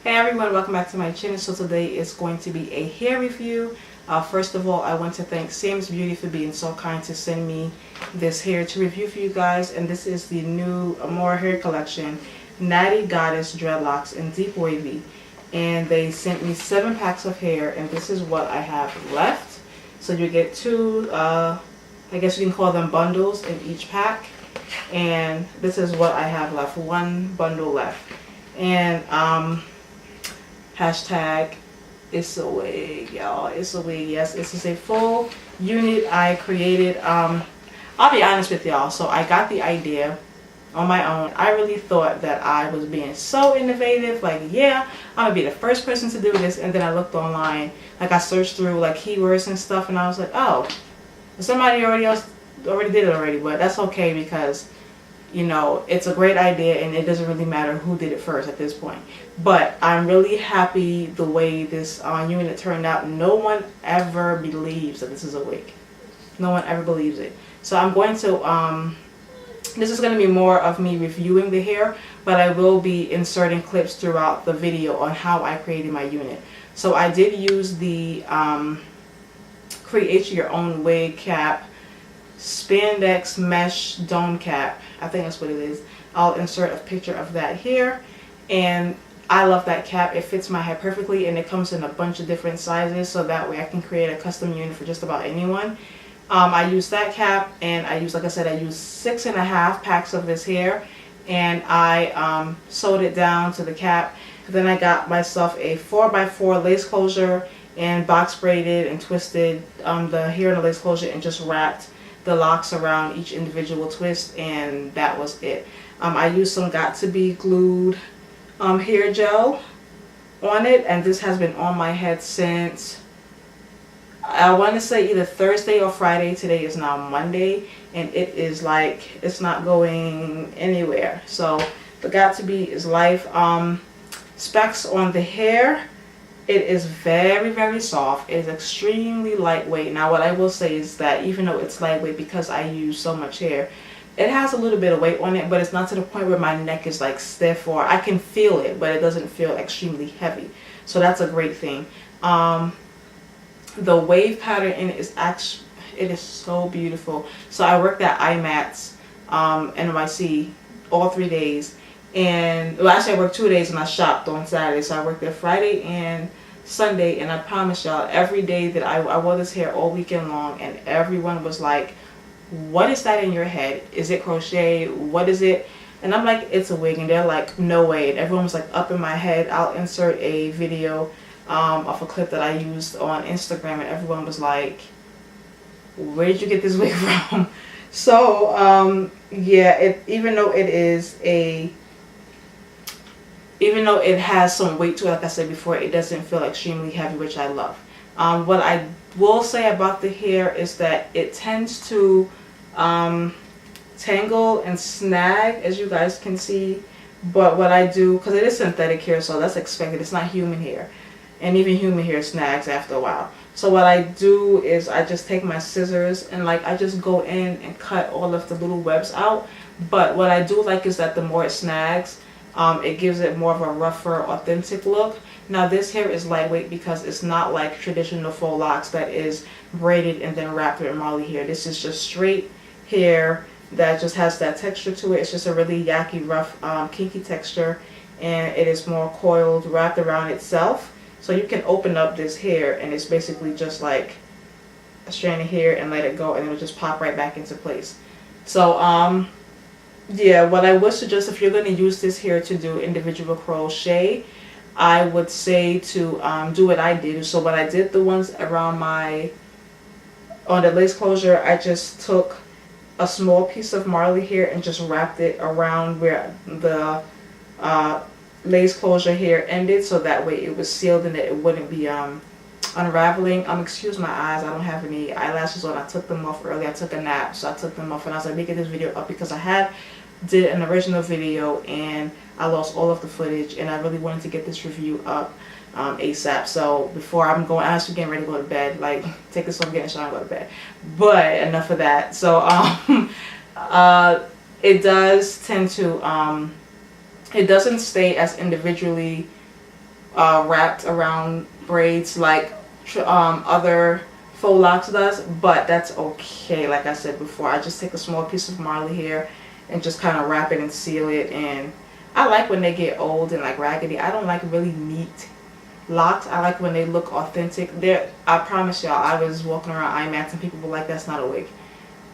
Hey everyone, welcome back to my channel. So today is going to be a hair review. First of all, I want to thank Sam's Beauty for being so kind to send me this hair to review for you guys. And this is the new Armour hair collection, Natty Goddess Dreadlocks in Deep Wavy. And they sent me 7 packs of hair, and this is what I have left. So you get 2, I guess you can call them bundles in each pack. And this is what I have left, 1 bundle left. And hashtag it's a wig, y'all. It's a wig. Yes, this is a full unit I created. I'll be honest with y'all. So I got the idea on my own. I really thought that I was being so innovative. Like, yeah, I'm gonna be the first person to do this. And then I looked online, like I searched through like keywords and stuff, and I was like, oh, somebody already did it already. But that's okay because, you know, it's a great idea and it doesn't really matter who did it first at this point. But I'm really happy the way this unit turned out. No one ever believes that this is a wig. No one ever believes it. So I'm going to, this is going to be more of me reviewing the hair, but I will be inserting clips throughout the video on how I created my unit. So I did use the Create Your Own Wig Cap spandex mesh dome cap. I think that's what it is. I'll insert a picture of that here, and I love that cap. It fits my head perfectly, and it comes in a bunch of different sizes, so that way I can create a custom unit for just about anyone. I use that cap, and I use, like I said, I use 6.5 packs of this hair, and I sewed it down to the cap. Then I got myself a 4x4 lace closure and box braided and twisted the hair in the lace closure and just wrapped the locks around each individual twist, and that was it. I used some Got To Be glued hair gel on it, and this has been on my head since, I want to say, either Thursday or Friday. Today is now Monday, and it is like, it's not going anywhere. So the Got To Be is life. Specs on the hair: it is very, very soft. It is extremely lightweight. Now what I will say is that even though it's lightweight, because I use so much hair, it has a little bit of weight on it, but it's not to the point where my neck is like stiff, or I can feel it, but it doesn't feel extremely heavy. So that's a great thing. The wave pattern in it is actually, it is so beautiful. So I worked at IMATS NYC all 3 days. And well, actually I worked 2 days and I shopped on Saturday. So I worked there Friday and Sunday, and I promise y'all, every day that I wore this hair all weekend long, and everyone was like, what is that in your head? Is it crochet? What is it? And I'm like, it's a wig. And they're like, no way. And everyone was like up in my head. I'll insert a video of a clip that I used on Instagram, and everyone was like, where did you get this wig from? So yeah, even though it has some weight to it, like I said before, it doesn't feel extremely heavy, which I love. What I will say about the hair is that it tends to tangle and snag, as you guys can see. But what I do, because it is synthetic hair, so that's expected. It's not human hair, and even human hair snags after a while. So what I do is I just take my scissors and like I just go in and cut all of the little webs out. But what I do like is that the more it snags, it gives it more of a rougher, authentic look. Now this hair is lightweight because it's not like traditional faux locks that is braided and then wrapped with Marley hair. This is just straight hair that just has that texture to it. It's just a really yucky, rough, kinky texture, and it is more coiled, wrapped around itself. So you can open up this hair and it's basically just like a strand of hair and let it go, and it'll just pop right back into place. So yeah, what I would suggest, if you're going to use this hair to do individual crochet, I would say to do what I did. So what I did, the ones around on the lace closure, I just took a small piece of Marley hair and just wrapped it around where the lace closure hair ended, so that way it was sealed and that it wouldn't be unraveling. Excuse my eyes, I don't have any eyelashes on. I took them off early. I took a nap, so I took them off, and I was like, making this video up because I did an original video and I lost all of the footage, and I really wanted to get this review up ASAP. So before I'm actually getting ready to go to bed, like take this off, get in the shower, and go to bed. But enough of that. So it does tend to it doesn't stay as individually wrapped around braids like other faux locks does, but that's okay. Like I said before, I just take a small piece of Marley hair and just kind of wrap it and seal it. And I like when they get old and like raggedy. I don't like really neat locks. I like when they look authentic. I promise y'all, I was walking around IMAX and people were like, that's not a wig.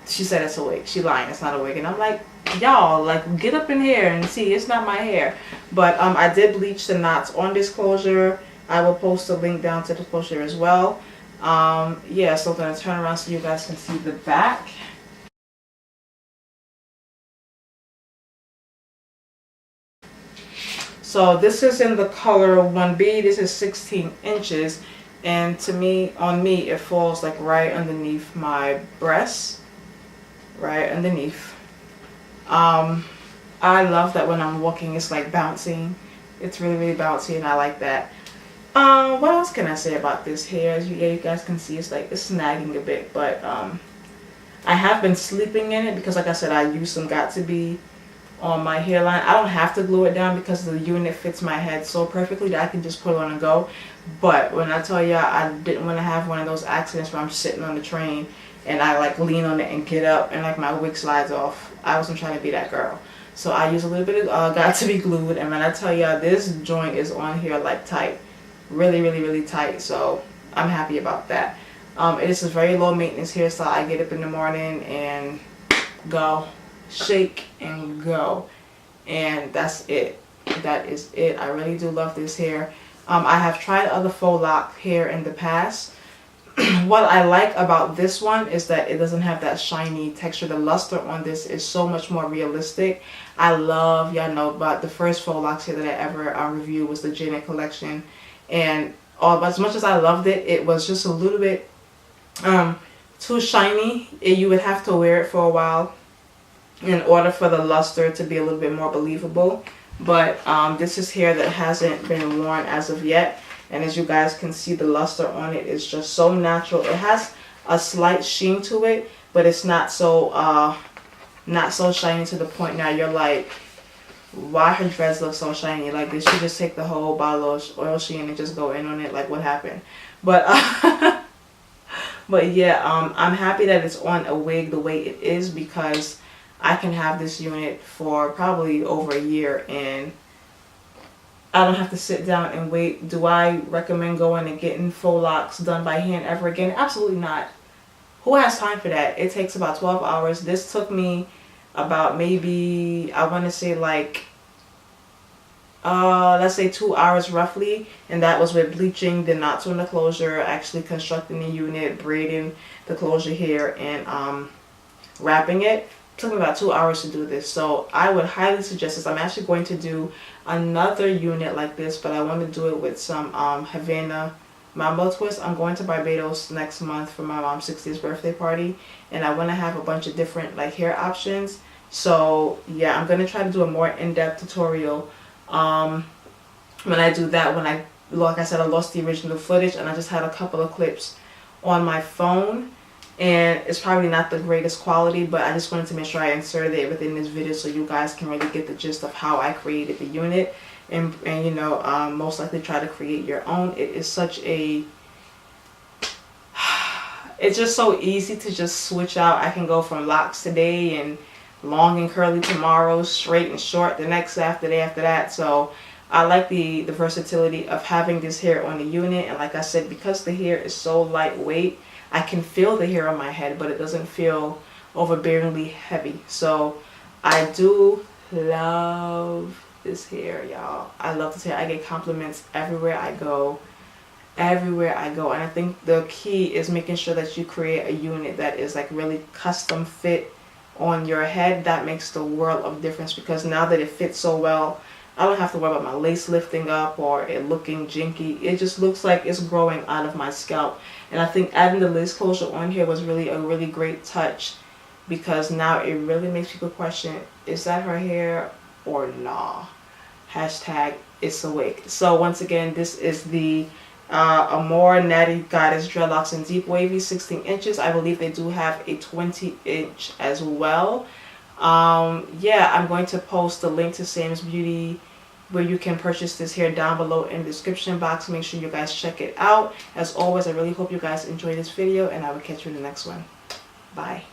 She said it's a wig. She lying, it's not a wig. And I'm like, y'all, like, get up in here and see, it's not my hair. But I did bleach the knots on this closure. I will post a link down to the closure as well. Yeah, so I'm going to turn around so you guys can see the back. So this is in the color 1B. This is 16 inches. And to me, on me, it falls like right underneath my breast. Right underneath. I love that when I'm walking, it's like bouncing. It's really, really bouncy, and I like that. What else can I say about this hair? As you guys can see, it's like it's snagging a bit, but I have been sleeping in it because, like I said, I use some Got To Be on my hairline. I don't have to glue it down because the unit fits my head so perfectly that I can just put it on and go. But when I tell you I didn't want to have one of those accidents where I'm sitting on the train and I like lean on it and get up and like my wig slides off, I wasn't trying to be that girl. So I use a little bit of Got To Be glued, and when I tell y'all, this joint is on here like tight. Really, really, really tight. So I'm happy about that. It is a very low maintenance hairstyle. I get up in the morning and go, shake and go, and that's it. That is it. I really do love this hair. I have tried other faux lock hair in the past. What I like about this one is that it doesn't have that shiny texture. The luster on this is so much more realistic. I love, y'all know about the first faux locks here that I ever reviewed was the Janet collection, and as much as I loved it, it was just a little bit too shiny. You would have to wear it for a while in order for the luster to be a little bit more believable. But this is hair that hasn't been worn as of yet, and as you guys can see, the luster on it is just so natural. It has a slight sheen to it, but it's not so shiny to the point now you're like, why her dreads look so shiny? Like, did she just take the whole bottle of oil sheen and just go in on it? Like, what happened? But but yeah, I'm happy that it's on a wig the way it is, because I can have this unit for probably over a year and I don't have to sit down and wait. Do I recommend going and getting faux locks done by hand ever again? Absolutely not. Who has time for that? It takes about 12 hours. This took me about maybe, I want to say like, let's say 2 hours roughly. And that was with bleaching the knots on the closure, actually constructing the unit, braiding the closure here, and wrapping it. Took me about 2 hours to do this, so I would highly suggest this. I'm actually going to do another unit like this, but I want to do it with some Havana Mambo twist. I'm going to Barbados next month for my mom's 60th birthday party, and I want to have a bunch of different like hair options. So yeah, I'm going to try to do a more in-depth tutorial when I do that. Like I said, I lost the original footage and I just had a couple of clips on my phone, and it's probably not the greatest quality, but I just wanted to make sure I inserted it within this video so you guys can really get the gist of how I created the unit, and you know, most likely try to create your own. It is such a, it's just so easy to just switch out. I can go from locks today and long and curly tomorrow, straight and short the next after that. So I like the versatility of having this hair on the unit, and like I said, because the hair is so lightweight, I can feel the hair on my head, but it doesn't feel overbearingly heavy. So I do love this hair, y'all. I love this hair. I get compliments everywhere I go. Everywhere I go. And I think the key is making sure that you create a unit that is like really custom fit on your head. That makes the world of difference, because now that it fits so well, I don't have to worry about my lace lifting up or it looking jinky. It just looks like it's growing out of my scalp. And I think adding the lace closure on here was really a really great touch, because now it really makes people question, is that her hair or nah? Hashtag it's a wig. So once again, this is the Armour Natty Goddess Dreadlocks in Deep Wavy, 16 inches. I believe they do have a 20-inch as well. Yeah, I'm going to post the link to Sam's Beauty where you can purchase this hair down below in the description box. Make sure you guys check it out. As always, I really hope you guys enjoyed this video, and I will catch you in the next one. Bye.